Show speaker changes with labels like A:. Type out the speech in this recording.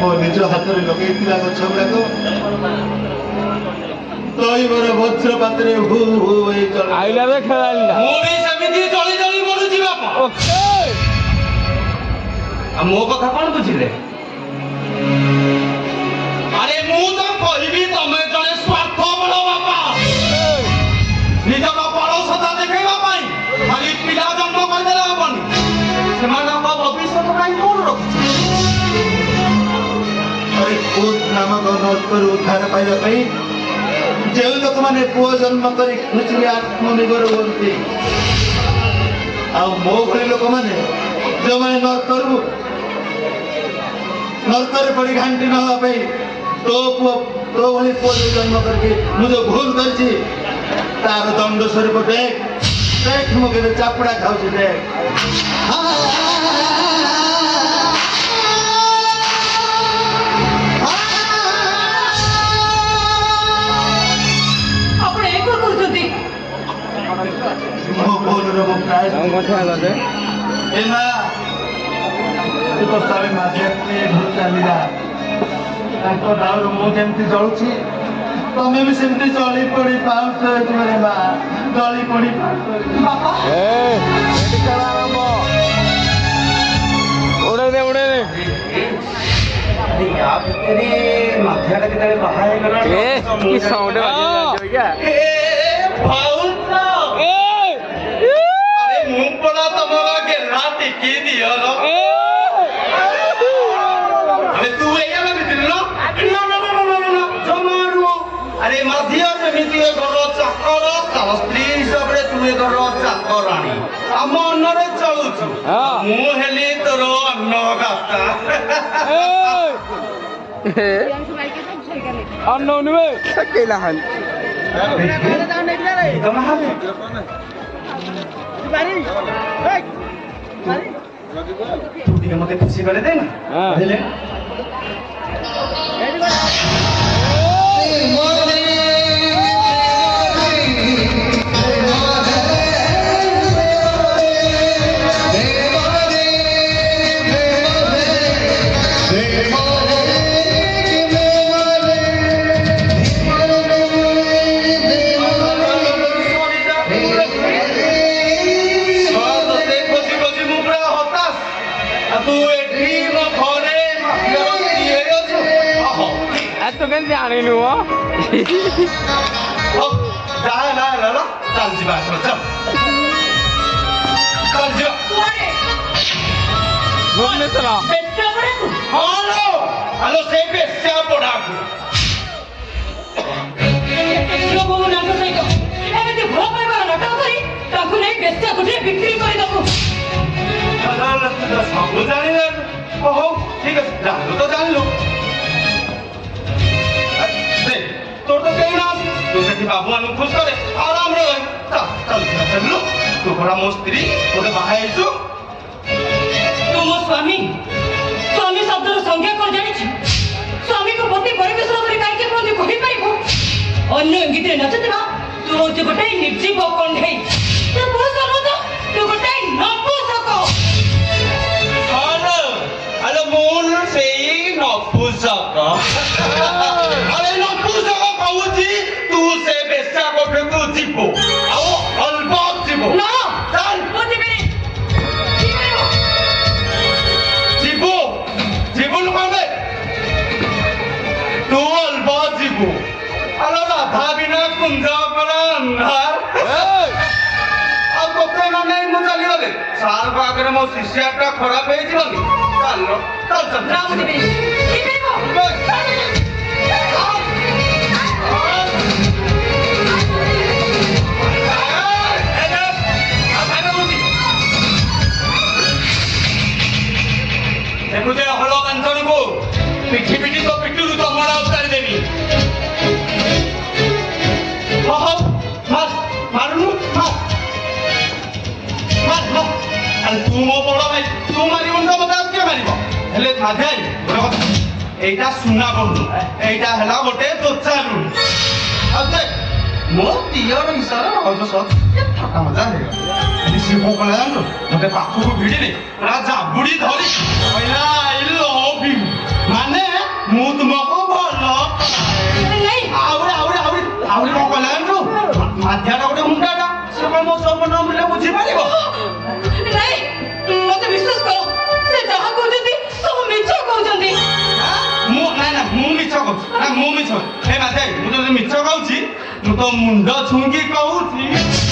A: मो निज हाथ में लगे गछ गुड़ाक तईवर वज्रपात हु हु
B: आइला रे खेला
C: ମୁଁ ବି ସେମିତି ଚଳି ଚଳି ମରୁଛି ବାପା।
B: ओके
C: ଆଉ ମୋ କଥା କଣ ବୁଝିଲେ? ଆରେ ମୁଁ ତ କହିବି ତମେ ଜଣେ ସ୍ୱାର୍ଥପର ବାପା। ନିଜର ବଳସତା ଦେଖେଇବା ପାଇଁ ଖାଲି ପିଲା ଜନ୍ମ କରିଦେଲେ ହବନି। ସେମାନଙ୍କ ଭବିଷ୍ୟତ ପାଇଁ କଣ ରଖୁଛି?
A: अरे भूत नामक नर्कर उद्धार पाइबा जो लोक मैंने पुओ जन्म कर खुशी आत्मनिर्भर होती मो भली लोक मैंने जो मैंने नर्कर पड़ी घाटी न हवा तो पुओ तो भली पुओ जो जन्म करके मुझे भूल कर तार दंड स्वरूप देख देख मुझे चापुड़ा खाऊँ देख मो बोल रो प्राय ए मां तू तो सारे माथे पे भूल चलीला ताको दावर मो जेमती जळुची तमे भी सेमती जळी पड़ी पाउछ तुमरे मां जळी पड़ी बापा
B: ए एटी चला आरंभ उड़े दे
C: अरे या भितरे माथेटा केतले बाहाय गला
B: ए की साउंड बाजे क्या
C: ए भाउल ମୁଁ ପରା ତମର ଗେଲା ଟିକି ଦିଅ ଆରେ ତୁ ଏଇଆ ଭାବିଥିଲୁ ନା ଜମାରୁ ଆରେ ମାଧିଆ ଯେମିତି ଏ ଘର ଚାକର ତାର ସ୍ତ୍ରୀ ହିସାବରେ ତୁ ଏ ଘର ଚାକରାଣୀ ଆମ ଅନ୍ନରେ ଚଳୁଛୁ ମୁଁ ହେଲି ତୋର ଅନ୍ନଦାତା
B: अन्न नुवे केला हल
C: तू ଟିକେ ମତେ ଖୁସି କରି ଦେ ନା ହେଲେ
B: तो कैसे जाने नु हो
C: जा ना ना चल जी बात चल चल जी
B: घूमने चला
C: बेस्या पड़ा हेलो हेलो से बेस्या पड़ा
D: बेस्या को ना तो सही को एमे भो पाइबा नाटक करी ताकू नहीं बेस्या को बिक्री कर दबो
C: हलाल तो सब जानी ना ओहो ठीक है जा तो जान लो तोर तो कहीं ना तू सेठी बाबू मान खुश करे आराम रे चल चल चल लो तू बड़ा मो स्त्री तोते बाहाय छु
D: तू मो स्वामी स्वामी शब्द रो संज्ञा कर जानि छु स्वामी को पति परिवेशन करे काई के प्रति कहि पाइबो अन्य इंगित रे नचतबा तू जे गोटे निर्जीव कंढे तू पुरुष न तू गोटे नपुंसक
C: हेलो मोन सेई नपुंसक अरे नपुंसक कहूची तू से बेस्या को फेंकू जीवो आओ अलबात जीवो
D: ना
C: चल
D: ओ जीवे
C: जीवो जीवन माने तू अलबात जीवो अरे राधा बिना कुंजा पर अंधार अब कोते ना नहीं मु चली गले साल पाकर मो शिष्याटा खराब हे जीवनी चल चल चल
D: राम जीवे जीवे
C: देखुचे हलो कंचन को पिठी पिठी तो पिट्टू तो मरा उतार देवी हो मत मारनु मत मत मत अरे तू मो बड़ा भाई तू मारी उनको बता क्या मारिबो हेले माधे बड़ा কথা এইটা सुना बंधु এইটা হেলা গোটে তোচালু अब देख मो दियर इशारा हजो सत ठाका मजा है से भोकला जानो मते पाखु को भिड़ी ने पूरा जाबुड़ी धरी पहिला आई लव यू माने ଏ ମାଝାଇ ମୁଁ ଯଦି ମିଛ କହୁଛି ମୁଁ ତ ମୁଣ୍ଡ ଛୁଇଁକି କହୁଛି